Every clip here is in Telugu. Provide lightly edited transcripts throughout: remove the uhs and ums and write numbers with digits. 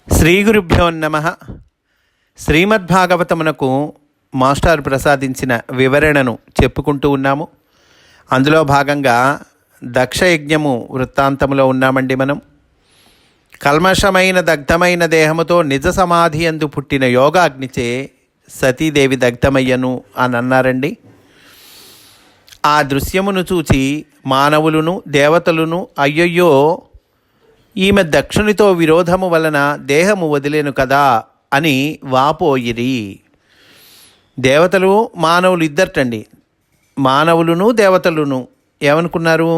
శ్రీ గురుభ్యో నమః. శ్రీమద్భాగవతమునకు మాస్టర్ ప్రసాదించిన వివరణను చెప్పుకుంటూ ఉన్నాము. అందులో భాగంగా దక్షయజ్ఞము వృత్తాంతములో ఉన్నామండి. మనం కల్మషమైన దగ్ధమైన దేహముతో నిజ సమాధి యందు పుట్టిన యోగాగ్నిచే సతీదేవి దగ్ధమయ్యను అని అన్నారండి. ఆ దృశ్యమును చూచి మానవులను దేవతలను అయ్యయ్యో ఈమె దక్షునితో విరోధము వలన దేహము వదిలేను కదా అని వాపోయిరి. దేవతలు మానవులు ఇద్దరటండి. మానవులను దేవతలను ఏమనుకున్నారు?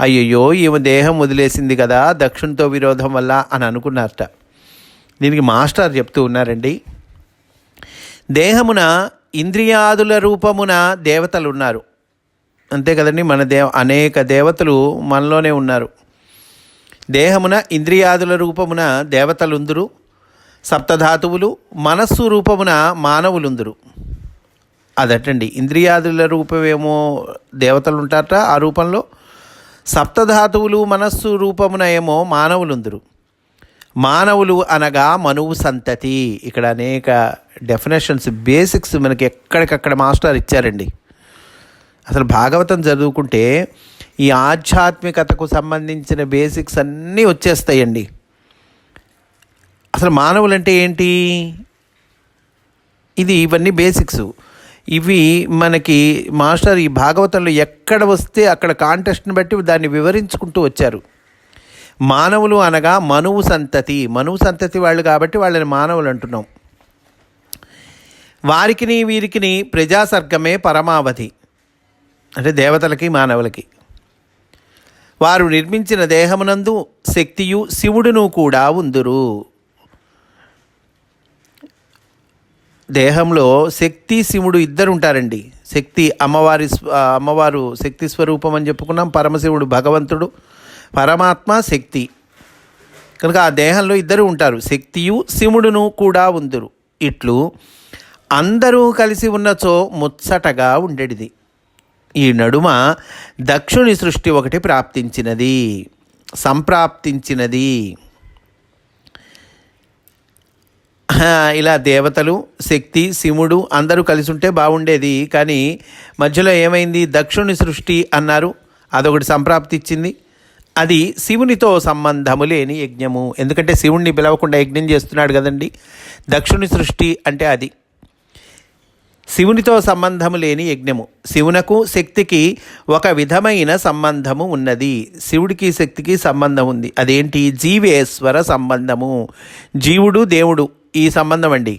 అయ్యయ్యో ఈమె దేహం వదిలేసింది కదా దక్షునితో విరోధం వల్ల అని అనుకున్నారట. దీనికి మాస్టర్ చెప్తూ ఉన్నారండి, దేహమున ఇంద్రియాదుల రూపమున దేవతలు ఉన్నారు. అంతే కదండి, మన అనేక దేవతలు మనలోనే ఉన్నారు. దేహమున ఇంద్రియాదుల రూపమున దేవతలుందురు, సప్తధాతువులు మనస్సు రూపమున మానవులుందురు. అదటండి, ఇంద్రియాదుల రూపమేమో దేవతలు ఉంటారట ఆ రూపంలో, సప్తధాతువులు మనస్సు రూపమున ఏమో మానవులుందురు. మానవులు అనగా మనువు సంతతి. ఇక్కడ అనేక డెఫినేషన్స్, బేసిక్స్ మనకి ఎక్కడికక్కడ మాస్టర్ ఇచ్చారండి. అసలు భాగవతం చదువుకుంటే ఈ ఆధ్యాత్మికతకు సంబంధించిన బేసిక్స్ అన్నీ వచ్చేస్తాయండి. అసలు మానవులు అంటే ఏంటి? ఇవన్నీ బేసిక్స్. ఇవి మనకి మాస్టర్ ఈ భాగవతంలో ఎక్కడ వస్తే అక్కడ కాంటెస్ట్ని బట్టి దాన్ని వివరించుకుంటూ వచ్చారు. మానవులు అనగా మనువు సంతతి, మనువు సంతతి వాళ్ళు కాబట్టి వాళ్ళని మానవులు అంటున్నాం. వారికిని వీరికిని ప్రజాసర్గమే పరమావధి, అంటే దేవతలకి మానవులకి. వారు నిర్మించిన దేహమునందు శక్తియు శివుడును కూడా ఉందురు. దేహంలో శక్తి శివుడు ఇద్దరు ఉంటారండి. శక్తి అమ్మవారు శక్తి స్వరూపం అని చెప్పుకున్నాం. పరమశివుడు భగవంతుడు, పరమాత్మ శక్తి. కనుక ఆ దేహంలో ఇద్దరు ఉంటారు, శక్తియు శివుడును కూడా ఉందురు. ఇట్లు అందరూ కలిసి ఉన్నచో ముచ్చటగా ఉండేది. ఈ నడుమ దక్షుని సృష్టి ఒకటి సంప్రాప్తించినది. ఇలా దేవతలు, శక్తి, శివుడు అందరూ కలిసి ఉంటే బాగుండేది. కానీ మధ్యలో ఏమైంది? దక్షుని సృష్టి అన్నారు, అదొకటి సంప్రాప్తించింది. అది శివునితో సంబంధము లేని యజ్ఞము. ఎందుకంటే శివుణ్ణి పిలవకుండా యజ్ఞం చేస్తున్నాడు కదండి. దక్షుని సృష్టి అంటే అది శివునితో సంబంధము లేని యజ్ఞము. శివునకు శక్తికి ఒక విధమైన సంబంధము ఉన్నది. శివుడికి శక్తికి సంబంధం ఉంది. అదేంటి? జీవేశ్వర సంబంధము. జీవుడు దేవుడు ఈ సంబంధం అండి.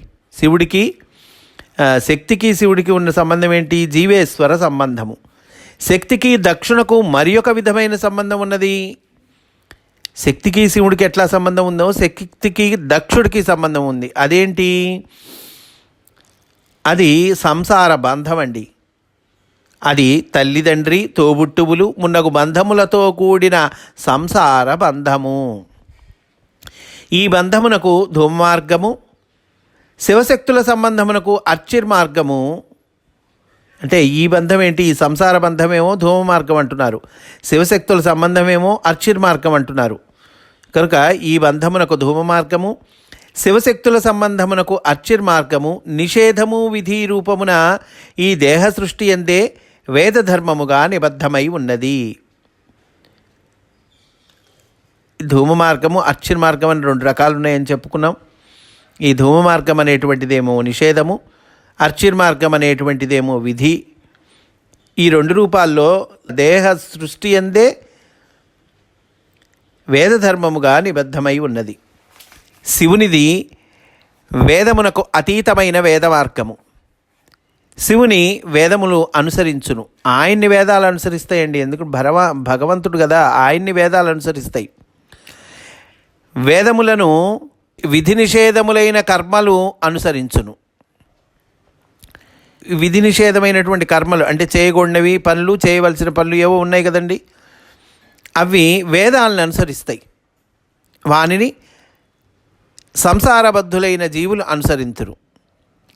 శక్తికి శివుడికి ఉన్న సంబంధం ఏంటి? జీవేశ్వర సంబంధము. శక్తికి దక్షునకు మరి ఒక విధమైన సంబంధం ఉన్నది. శక్తికి శివుడికి ఎట్లా సంబంధం ఉందో శక్తికి దక్షుడికి సంబంధం ఉంది. అదేంటి? అది సంసార బంధం అండి. అది తల్లిదండ్రి, తోబుట్టువులు మున్నగు బంధములతో కూడిన సంసార బంధము. ఈ బంధమునకు ధూమమార్గము, శివశక్తుల సంబంధమునకు అర్చిర్మార్గము. అంటే ఈ బంధం ఏంటి? ఈ సంసార బంధమేమో ధూమమార్గం అంటున్నారు, శివశక్తుల సంబంధమేమో అర్చిర్మార్గం అంటున్నారు. కనుక ఈ బంధమునకు ధూమమార్గము, శివశక్తుల సంబంధమునకు అర్చిర్మార్గము. నిషేధము విధి రూపమున ఈ దేహ సృష్టి ఎందే వేదధర్మముగా నిబద్ధమై ఉన్నది. ధూమమార్గము, అర్చిర్మార్గం అని రెండు రకాలు ఉన్నాయని చెప్పుకున్నాం. ఈ ధూమమార్గం అనేటువంటిదేమో నిషేధము, అర్చిర్మార్గం అనేటువంటిదేమో విధి. ఈ రెండు రూపాల్లో దేహ సృష్టి ఎందే వేదధర్మముగా నిబద్ధమై ఉన్నది. శివునిది వేదమునకు అతీతమైన వేదమార్గము. శివుని వేదములు అనుసరించును. ఆయన్ని వేదాలు అనుసరిస్తాయండి. ఎందుకు? భగవంతుడు కదా, ఆయన్ని వేదాలు అనుసరిస్తాయి. వేదములను విధి నిషేధములైన కర్మలు అనుసరించును. విధి నిషేధమైనటువంటి కర్మలు అంటే చేయకూడనివి పనులు, చేయవలసిన పనులు ఏవో ఉన్నాయి కదండి, అవి వేదాలను అనుసరిస్తాయి. వానిని సంసారబద్ధులైన జీవులు అనుసరింతురు.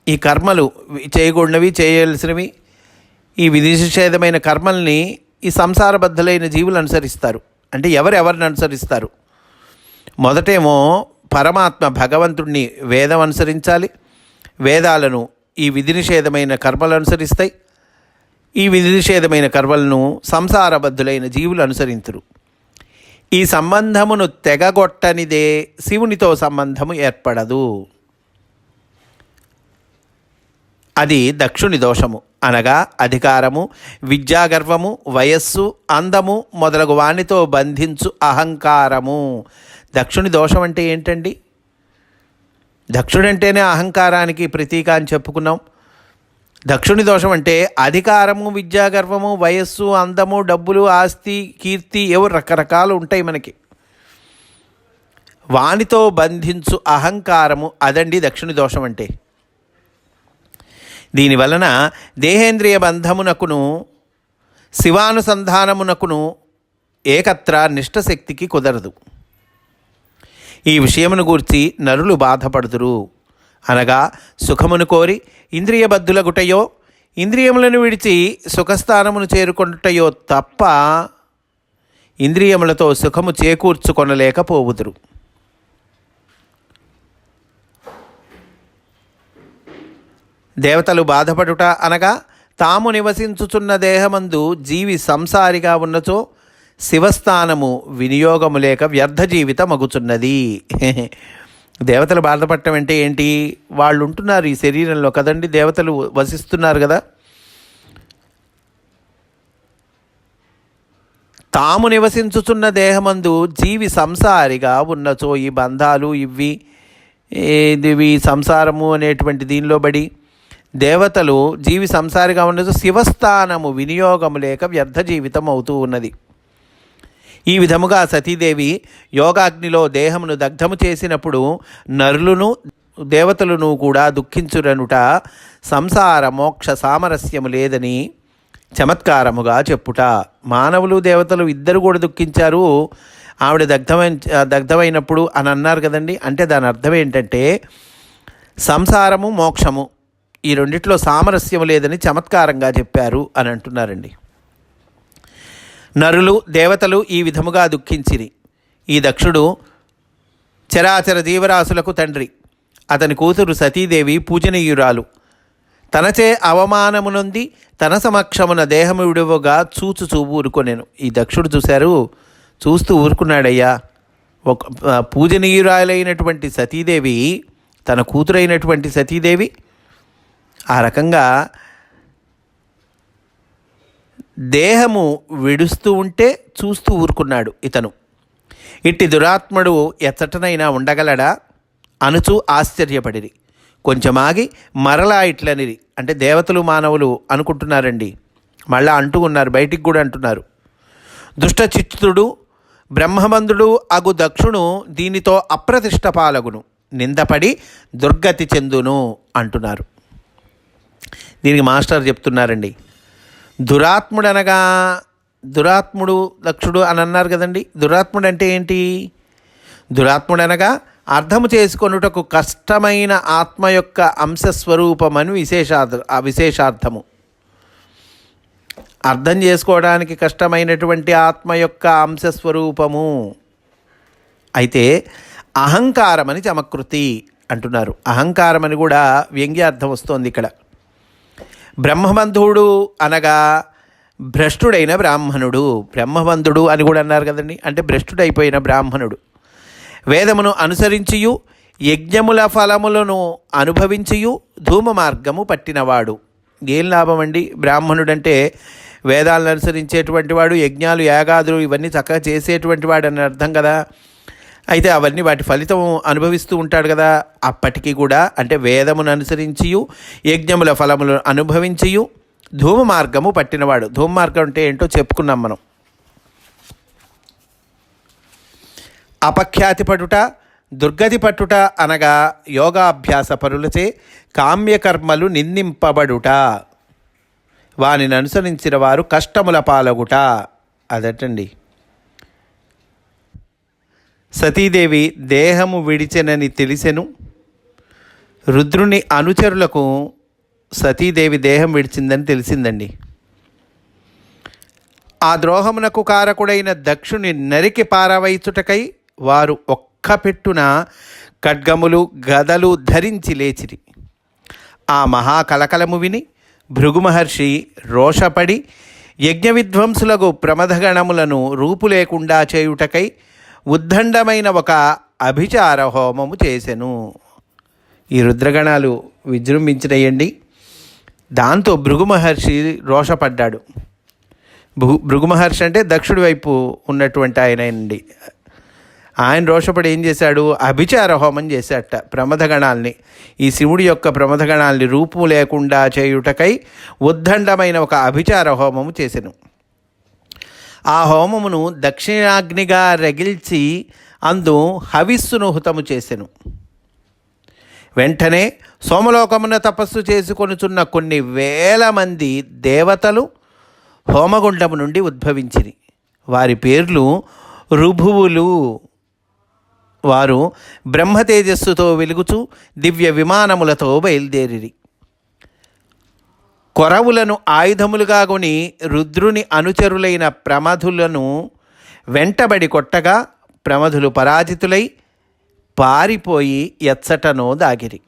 ఈ కర్మలు చేయకూడనివి, చేయవలసినవి, ఈ విధి నిషేధమైన కర్మల్ని ఈ సంసారబద్ధులైన జీవులు అనుసరిస్తారు. అంటే ఎవరిని అనుసరిస్తారు? మొదటేమో పరమాత్మ భగవంతుడిని వేదం అనుసరించాలి. వేదాలను ఈ విధి నిషేధమైన కర్మలు అనుసరిస్తాయి. ఈ విధి నిషేధమైన కర్మలను సంసారబద్ధులైన జీవులు అనుసరింతురు. ఈ సంబంధమును తెగగొట్టనిదే శివునితో సంబంధము ఏర్పడదు. అది దక్షుని దోషము. అనగా అధికారము, విద్యాగర్వము, వయస్సు, అందము మొదలగు వానితో బంధించు అహంకారము. దక్షుని దోషం అంటే ఏంటండి? దక్షుడంటేనే అహంకారానికి ప్రతీక అని చెప్పుకున్నాం. దక్షుని దోషం అంటే అధికారము, విద్యాగర్వము, వయస్సు, అందము, డబ్బులు, ఆస్తి, కీర్తి, ఏవో రకరకాలు ఉంటాయి మనకి. వానితో బంధించు అహంకారము, అదండి దక్షుని దోషం అంటే. దీనివలన దేహేంద్రియ బంధమునకును శివానుసంధానమునకును ఏకత్ర నిష్టశక్తికి కుదరదు. ఈ విషయమును గూర్చి నరులు బాధపడుదురు. అనగా సుఖమును కోరి ఇంద్రియబద్ధులగుటయో, ఇంద్రియములను విడిచి సుఖస్థానమును చేరుకొనుటయో తప్ప ఇంద్రియములతో సుఖము చేకూర్చుకొనలేకపోవుదురు. దేవతలు బాధపడుట అనగా తాము నివసించుచున్న దేహమందు జీవి సంసారిగా ఉన్నచో శివస్థానము వినియోగము లేక వ్యర్థ జీవితం అగుచున్నది. దేవతలు బాధపడటం అంటే ఏంటి? వాళ్ళు ఉంటున్నారు ఈ శరీరంలో కదండి, దేవతలు వసిస్తున్నారు కదా. తాము నివసించుచున్న దేహమందు జీవి సంసారిగా ఉన్నచో ఈ బంధాలు ఇవి సంసారము అనేటువంటి దీనిలో బడి దేవతలు జీవి సంసారిగా ఉన్నచో శివస్థానము వినియోగము లేక వ్యర్థ జీవితం అవుతూ ఉన్నది. ఈ విధముగా సతీదేవి యోగాగ్నిలో దేహమును దగ్ధము చేసినప్పుడు నరులను దేవతలను కూడా దుఃఖించురనుట సంసార మోక్ష సామరస్యము లేదని చమత్కారముగా చెప్పుట. మానవులు దేవతలు ఇద్దరు కూడా దుఃఖించారు ఆవిడ దగ్ధమైనప్పుడు అని అన్నారు కదండి. అంటే దాని అర్థం ఏంటంటే సంసారము మోక్షము ఈ రెండిట్లో సామరస్యము లేదని చమత్కారంగా చెప్పారు అని అంటున్నారండి. నరులు దేవతలు ఈ విధముగా దుఃఖించిరి. ఈ దక్షుడు చరాచర జీవరాశులకు తండ్రి. అతని కూతురు సతీదేవి పూజనీయురాలు. తనచే అవమానమునొంది తన సమక్షమున దేహము విడువగా చూచు ఊరుకొనెను. ఈ దక్షుడు చూశారు, చూస్తూ ఊరుకున్నాడయ్యా. ఒక పూజనీయురాలైనటువంటి సతీదేవి, తన కూతురైనటువంటి సతీదేవి ఆ రకంగా దేహము విడుస్తూ ఉంటే చూస్తూ ఊరుకున్నాడు ఇతను. ఇట్టి దురాత్ముడు ఎచ్చటనైనా ఉండగలడా అనుచూ ఆశ్చర్యపడిరి. కొంచెమాగి మరలా ఇట్లనిరి. అంటే దేవతలు మానవులు అనుకుంటున్నారండి, మళ్ళా అంటూ ఉన్నారు, బయటికి కూడా అంటున్నారు. దుష్టచిత్తుడు బ్రహ్మబంధుడు అగు దక్షుడు దీనితో అప్రతిష్ట పాలగును, నిందపడి దుర్గతి చెందును అంటున్నారు. దీనికి మాస్టర్ చెప్తున్నారండి, దురాత్ముడు దక్షుడు అని అన్నారు కదండి. దురాత్ముడు అంటే ఏంటి? దురాత్ముడు అనగా అర్థము చేసుకొనుటకు కష్టమైన ఆత్మ యొక్క అంశస్వరూపమని విశేషార్థము. అర్థం చేసుకోవడానికి కష్టమైనటువంటి ఆత్మ యొక్క అంశస్వరూపము. అయితే అహంకారమని చమకృతి అంటున్నారు. అహంకారమని కూడా వ్యంగ్యార్థం వస్తోంది ఇక్కడ. బ్రహ్మబంధువుడు అనగా భ్రష్టుడైన బ్రాహ్మణుడు. బ్రహ్మబంధుడు అని కూడా అన్నారు కదండి, అంటే భ్రష్టుడైపోయిన బ్రాహ్మణుడు. వేదమును అనుసరించియు యజ్ఞముల ఫలములను అనుభవించియు ధూమ మార్గము పట్టినవాడు. ఏం లాభం అండి? బ్రాహ్మణుడంటే వేదాలను అనుసరించేటువంటి వాడు, యజ్ఞాలు యాగాదులు ఇవన్నీ చక్కగా చేసేటువంటి వాడు అని అర్థం కదా. అయితే అవన్నీ వాటి ఫలితం అనుభవిస్తూ ఉంటాడు కదా. అప్పటికీ కూడా అంటే వేదమును అనుసరించియు యజ్ఞముల ఫలములను అనుభవించియు ధూమ మార్గము పట్టినవాడు. ధూమ మార్గం అంటే ఏంటో చెప్పుకున్నాం మనం. అపఖ్యాతి పడుట, దుర్గతి పట్టుట అనగా యోగాభ్యాస పరులచే కామ్యకర్మలు నిందింపబడుట, వానిని అనుసరించిన వారు కష్టముల పాలగుట. అదటండి. సతీదేవి దేహము విడిచెనని తెలిసెను. రుద్రుని అనుచరులకు సతీదేవి దేహం విడిచిందని తెలిసిందండి. ఆ ద్రోహమునకు కారకుడైన దక్షుని నరికి పారవైచుటకై వారు ఒక్క పెట్టున ఖడ్గములు గదలు ధరించి లేచిరి. ఆ మహాకలకలము విని భృగు మహర్షి రోషపడి యజ్ఞ విధ్వంసులకు ప్రమథగణములను రూపు లేకుండా చేయుటకై ఉద్దండమైన ఒక అభిచార హోమము చేసెను. ఈ రుద్రగణాలు విజృంభించినయండి. దాంతో భృగు మహర్షి రోషపడ్డాడు. భృగు మహర్షి అంటే దక్షుడి వైపు ఉన్నటువంటి ఆయన అండి. ఆయన రోషపడి ఏం చేశాడు? అభిచార హోమం చేశాట ప్రమథగణాల్ని. ఈ శివుడి యొక్క ప్రమథగణాల్ని రూపు లేకుండా చేయుటకై ఉద్దండమైన ఒక అభిచార హోమము చేసెను. ఆ హోమమును దక్షిణాగ్నిగా రగిల్చి అందు హవిస్సును హుతము చేసెను. వెంటనే సోమలోకమున తపస్సు చేసుకొనుచున్న కొన్ని వేల మంది దేవతలు హోమగుండము నుండి ఉద్భవించిరి. వారి పేర్లు రుభువులు. వారు బ్రహ్మతేజస్సుతో వెలుగుచూ దివ్య విమానములతో బయలుదేరిరి. కొరవులను ఆయుధములుగా కొని రుద్రుని అనుచరులైన ప్రమథులను వెంటబడి కొట్టగా ప్రమథులు పరాజితులై పారిపోయి ఎచ్చటనో దాగిరి.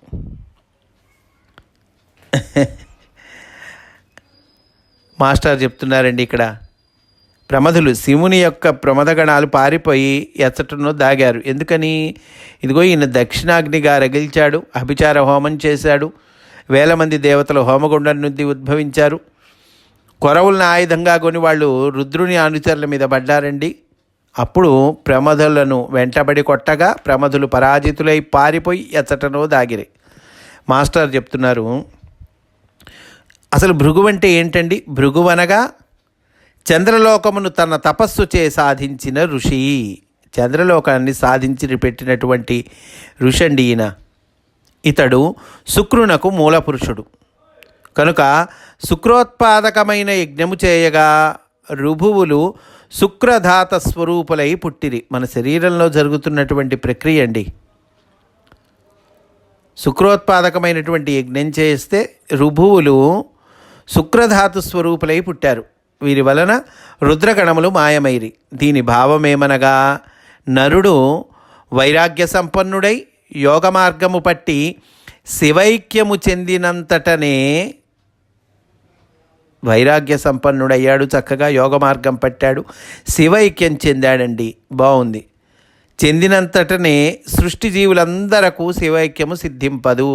మాస్టర్ చెప్తున్నారండి ఇక్కడ, ప్రమథులు శివుని యొక్క ప్రమథగణాలు పారిపోయి ఎచ్చటనో దాగారు. ఎందుకని? ఇదిగో ఈయన దక్షిణాగ్నిగా రగిల్చాడు, అభిచార హోమం చేశాడు, వేల మంది దేవతలు హోమగుండం నుండి ఉద్భవించారు. కొరవులను ఆయుధంగా కొని వాళ్ళు రుద్రుని అనుచరుల మీద పడ్డారండి. అప్పుడు ప్రమథులను వెంటబడి కొట్టగా ప్రమథులు పరాజితులై పారిపోయి ఎచ్చటనో దాగిరి. మాస్టర్ చెప్తున్నారు, అసలు భృగు అంటే ఏంటండి? భృగువనగా చంద్రలోకమును తన తపస్సు చే సాధించిన ఋషి. చంద్రలోకాన్ని సాధించి పెట్టినటువంటి ఋషి అండి ఈయన. ఇతడు శుక్రునకు మూలపురుషుడు కనుక శుక్రోత్పాదకమైన యజ్ఞము చేయగా రుభువులు శుక్రధాత స్వరూపులై పుట్టిరి. మన శరీరంలో జరుగుతున్నటువంటి ప్రక్రియ అండి. శుక్రోత్పాదకమైనటువంటి యజ్ఞం చేస్తే రుభువులు శుక్రధాతు స్వరూపులై పుట్టారు. వీరి వలన రుద్రగణములు మాయమైరి. దీని భావమేమనగా, నరుడు వైరాగ్య సంపన్నుడై యోగ మార్గము పట్టి శివైక్యము చెందినంతటనే వైరాగ్య సంపన్నుడయ్యాడు, చక్కగా యోగ మార్గం పట్టాడు, శివైక్యం చెందాడండి. బాగుంది. చెందినంతటనే సృష్టి జీవులందరకు శివైక్యము సిద్ధింపదు.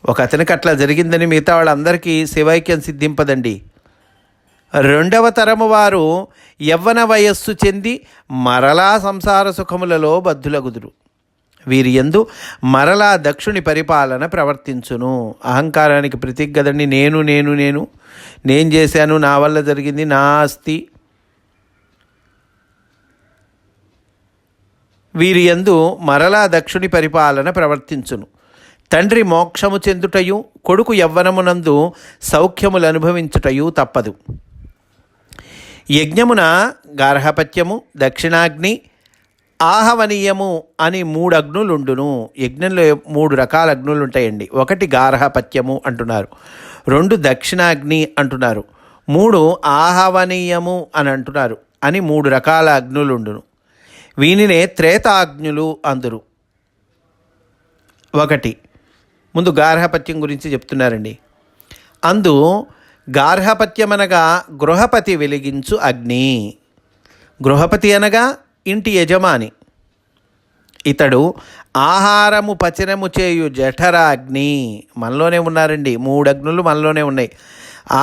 ఒక అతనికి అట్లా జరిగిందని మిగతా వాళ్ళందరికీ శివైక్యం సిద్ధింపదండి. రెండవ తరము వారు యవ్వన వయస్సు చెంది మరలా సంసార సుఖములలో బద్ధులగుదురు. వీరి యందు మరలా దక్షుని పరిపాలన ప్రవర్తించును. అహంకారానికి ప్రతీక కదండి. నేను నేను నేను నేను చేశాను, నా వల్ల జరిగింది, నా ఆస్తి. వీరి యందు మరలా దక్షుని పరిపాలన ప్రవర్తించును. తండ్రి మోక్షము చెందుటయు కొడుకు యవ్వనమునందు సౌఖ్యములు అనుభవించుటయు తప్పదు. యజ్ఞమున గార్హపత్యము, దక్షిణాగ్ని, ఆహవనీయము అని 3 అగ్నులుండును. యజ్ఞంలో 3 రకాల అగ్నులు ఉంటాయండి. 1 గార్హపత్యము అంటున్నారు, 2 దక్షిణాగ్ని అంటున్నారు, 3 ఆహవనీయము అని అంటున్నారు అని 3 రకాల అగ్నులుండును. వీనినే త్రేతాగ్నులు అందురు. 1 ముందు గార్హపత్యం గురించి చెప్తున్నారండి. అందు గార్హపత్యమనగా గృహపతి వెలిగించు అగ్ని. గృహపతి అనగా ఇంటి యజమాని. ఇతడు ఆహారము పచనము చేయు జఠరాగ్ని. మనలోనే ఉన్నారండి. 3 అగ్నులు మనలోనే ఉన్నాయి.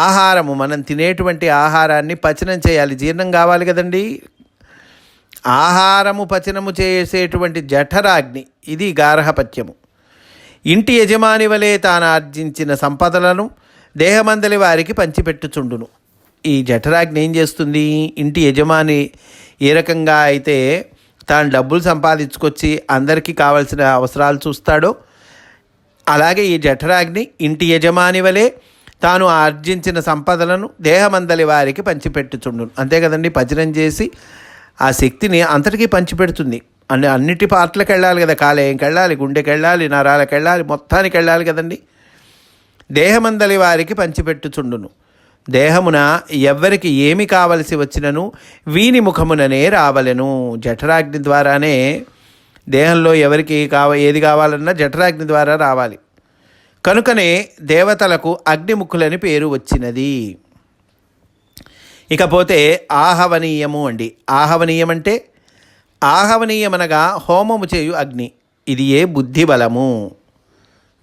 ఆహారము, మనం తినేటువంటి ఆహారాన్ని పచనం చేయాలి, జీర్ణం కావాలి కదండి. ఆహారము పచనము చేసేటువంటి జఠరాగ్ని, ఇది గార్హపత్యము. ఇంటి యజమాని వలె తాను ఆర్జించిన సంపదలను దేహమందలి వారికి పంచిపెట్టుచుండును. ఈ జఠరాగ్ని ఏం చేస్తుంది? ఇంటి యజమాని ఏ రకంగా అయితే తాను డబ్బులు సంపాదించుకొచ్చి అందరికీ కావాల్సిన అవసరాలు చూస్తాడో, అలాగే ఈ జఠరాగ్ని ఇంటి యజమాని వలె తాను ఆర్జించిన సంపదలను దేహమందలి వారికి పంచిపెట్టుచుండును. అంతే కదండి. పచనం చేసి ఆ శక్తిని అంతటికీ పంచిపెడుతుంది. అన్నిటి పార్ట్లకు వెళ్ళాలి కదా. కాలేయంకి వెళ్ళాలి, గుండెకి వెళ్ళాలి, నరాలకు వెళ్ళాలి, మొత్తానికి వెళ్ళాలి కదండి. దేహమందలి వారికి పంచిపెట్టుచుండును. దేహమున ఎవ్వరికి ఏమి కావలసి వచ్చినను వీని ముఖముననే రావలెను. జఠరాగ్ని ద్వారానే దేహంలో ఎవరికి ఏది కావాలన్నా జఠరాగ్ని ద్వారా రావాలి. కనుకనే దేవతలకు అగ్నిముఖులని పేరు వచ్చినది. ఇకపోతే ఆహవనీయము అండి. ఆహవనీయం అంటే ఆహవనీయమనగా హోమము చేయు అగ్ని. ఇది బుద్ధిబలము.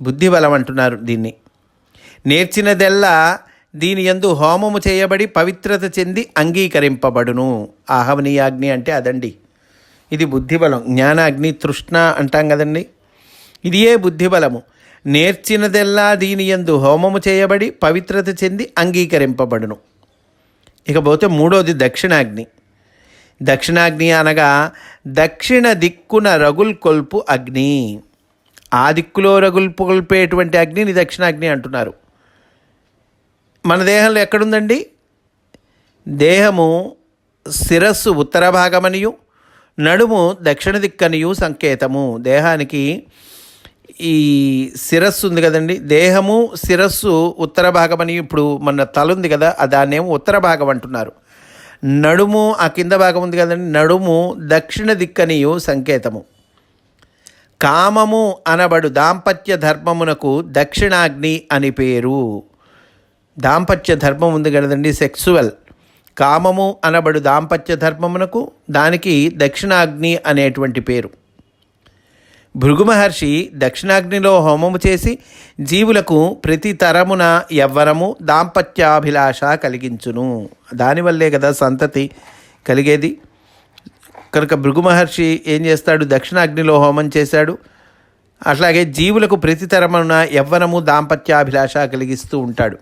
బుద్ధిబలం అంటున్నారు దీన్ని. నేర్చినదెల్లా దీని యందు హోమము చేయబడి పవిత్రత చెంది అంగీకరింపబడును. ఆహవనీయాగ్ని అంటే అదండి. ఇది బుద్ధిబలం. జ్ఞానాగ్ని, తృష్ణ అంటాం కదండి. ఇది బుద్ధిబలము. నేర్చినదెల్లా దీని యందు హోమము చేయబడి పవిత్రత చెంది అంగీకరింపబడును. ఇకపోతే మూడోది దక్షిణాగ్ని. దక్షిణాగ్ని అనగా దక్షిణ దిక్కున రగుల్కొల్పు అగ్ని. ఆ దిక్కులో రగుల్కొల్పేటువంటి అగ్నిని దక్షిణాగ్ని అంటున్నారు. మన దేహంలో ఎక్కడుందండి? దేహము శిరస్సు ఉత్తర భాగమనియు నడుము దక్షిణ దిక్కనియు సంకేతము. దేహానికి ఈ శిరస్సు ఉంది కదండి, దేహము శిరస్సు ఉత్తర భాగమని. ఇప్పుడు మన తల ఉంది కదా, దాన్నేమో ఉత్తర భాగం అంటున్నారు. నడుము ఆ కింద భాగం ఉంది కదండి, నడుము దక్షిణ దిక్కనియు సంకేతము. కామము అనబడు దాంపత్య ధర్మమునకు దక్షిణాగ్ని అని పేరు. దాంపత్య ధర్మం ఉంది కదండి, సెక్సువల్. కామము అనబడు దాంపత్య ధర్మమునకు దానికి దక్షిణాగ్ని అనేటువంటి పేరు. భృగు మహర్షి దక్షిణాగ్నిలో హోమము చేసి జీవులకు ప్రతి తరమున యవ్వనము దాంపత్యాభిలాష కలిగించును. దానివల్లే కదా సంతతి కలిగేది. కనుక భృగు మహర్షి ఏం చేస్తాడు? దక్షిణాగ్నిలో హోమం చేశాడు. అట్లాగే జీవులకు ప్రతి తరమున యవ్వనము దాంపత్యాభిలాష కలిగిస్తూ ఉంటాడు.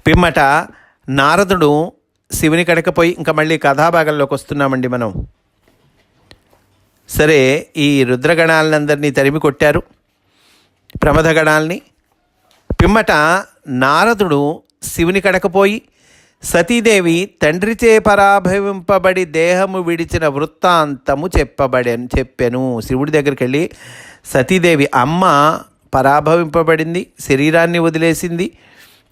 పిమ్మట నారదుడు శివుని కడకపోయి, ఇంకా మళ్ళీ కథాభాగంలోకి వస్తున్నామండి మనం. సరే, ఈ రుద్రగణాలందరినీ తరిమి కొట్టారు, ప్రమథగణాల్ని. పిమ్మట నారదుడు శివుని కడకపోయి సతీదేవి తండ్రిచే పరాభవింపబడి దేహము విడిచిన వృత్తాంతము చెప్పెను. శివుడి దగ్గరికి వెళ్ళి సతీదేవి అమ్మ పరాభవింపబడింది, శరీరాన్ని వదిలేసింది,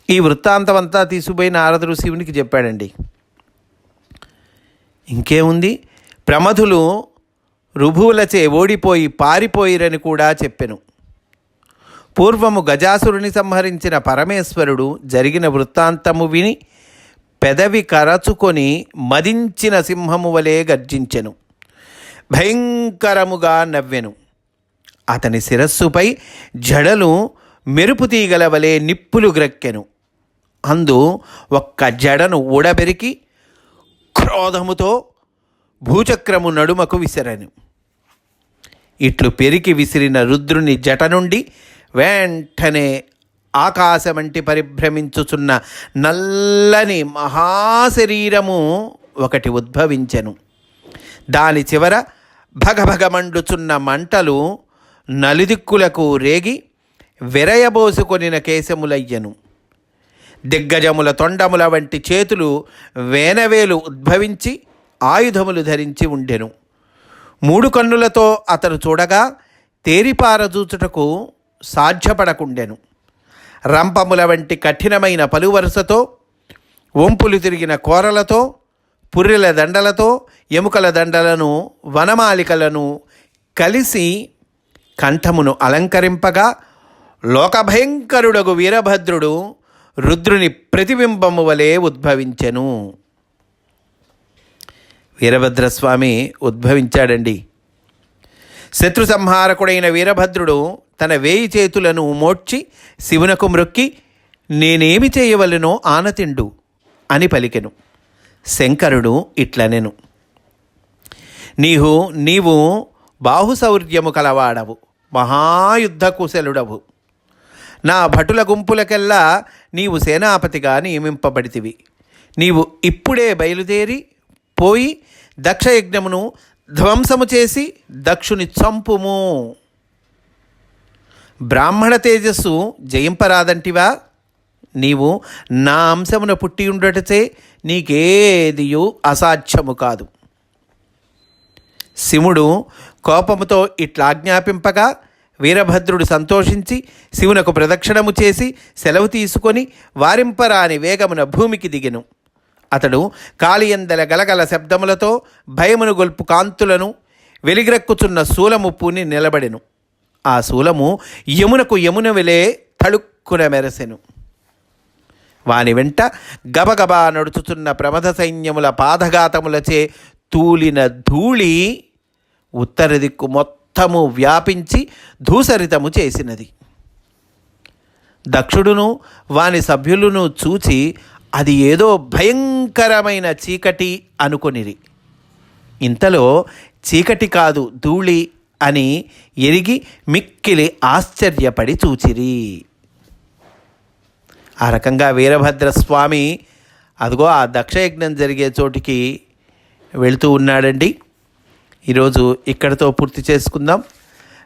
ఈ వృత్తాంతం అంతా తీసుకుపోయి నారదుడు శివునికి చెప్పాడండి. ఇంకేముంది, ప్రమథులు రుభువులచే ఓడిపోయి పారిపోయిరని కూడా చెప్పెను. పూర్వము గజాసురుని సంహరించిన పరమేశ్వరుడు జరిగిన వృత్తాంతము విని పెదవి కరచుకొని మదించిన సింహము వలె గర్జించెను, భయంకరముగా నవ్వెను. అతని శిరస్సుపై జడలు మెరుపు తీగల వలె నిప్పులు గ్రక్కెను. అందు ఒక్క జడను ఊడబెరికి క్రోధముతో భూచక్రము నడుమకు విసిరెను. ఇట్లు పెరికి విసిరిన రుద్రుని జట నుండి వెంటనే ఆకాశమంటి పరిభ్రమించుచున్న నల్లని మహాశరీరము ఒకటి ఉద్భవించెను. దాని చివర భగభగమండుచున్న మంటలు నలుదిక్కులకు రేగి విరయబోసుకొనిన కేశములయ్యను. దిగ్గజముల తొండముల వంటి చేతులు వేనవేలు ఉద్భవించి ఆయుధములు ధరించి ఉండెను. 3 కన్నులతో అతను చూడగా తేరిపారజూచుటకు సాధ్యపడకుండెను. రంపముల వంటి కఠినమైన పలువరుసతో, వంపులు తిరిగిన కోరలతో, పుర్రెల దండలతో, ఎముకల దండలను, వనమాలికలను కలిసి కంఠమును అలంకరింపగా లోకభయంకరుడగు వీరభద్రుడు రుద్రుని ప్రతిబింబము వలె ఉద్భవించెను. వీరభద్రస్వామి ఉద్భవించాడండి. శత్రు సంహారకుడైన వీరభద్రుడు తన 1000 చేతులను మోడ్చి శివునకు మ్రొక్కి నేనేమి చేయవలెనో ఆనతిండు అని పలికెను. శంకరుడు ఇట్లనెను, నీవు బాహుశౌర్యము కలవాడవు, మహాయుద్ధ కుశలుడవు. నా భటుల గుంపులకెల్లా నీవు సేనాపతిగా నియమింపబడితివి. నీవు ఇప్పుడే బయలుదేరి పోయి దక్షయజ్ఞమును ధ్వంసము చేసి దక్షుని చంపుము. బ్రాహ్మణ తేజస్సు జయింపరాదంటివా? నీవు నా అంశమున పుట్టి ఉండటచే నీకేదియు అసాధ్యము కాదు. శివుడు కోపముతో ఇట్లా ఆజ్ఞాపింపగా వీరభద్రుడు సంతోషించి శివునకు ప్రదక్షిణము చేసి సెలవు తీసుకొని వారింపరాని వేగమున భూమికి దిగెను. అతడు కాళియందల గలగల శబ్దములతో భయమును గొల్పు కాంతులను వెలిగ్రక్కుచున్న శూలము పూని నిలబడెను. ఆ శూలము యమునకు యమున వెలే తళుక్కున మెరసెను. వాని వెంట గబగబా నడుచుచున్న ప్రమథ సైన్యముల పాదఘాతములచే తూలిన ధూళి ఉత్తర దిక్కు మొత్తము వ్యాపించి ధూసరితము చేసినది. దక్షుడును వాని సభ్యులను చూచి అది ఏదో భయంకరమైన చీకటి అనుకొనిరి. ఇంతలో చీకటి కాదు ధూళి అని ఎరిగి మిక్కిలి ఆశ్చర్యపడి చూచిరి. ఆ రకంగా వీరభద్రస్వామి అదిగో ఆ దక్షయజ్ఞం జరిగే చోటికి వెళుతూ ఉన్నాడండి. ఈరోజు ఇక్కడితో పూర్తి చేసుకుందాం.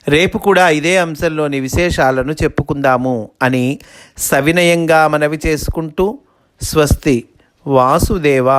రేపు కూడా ఇదే అంశంలోని విశేషాలను చెప్పుకుందాము అని సవినయంగా మనవి చేసుకుంటూ స్వస్తి. వాసుదేవ.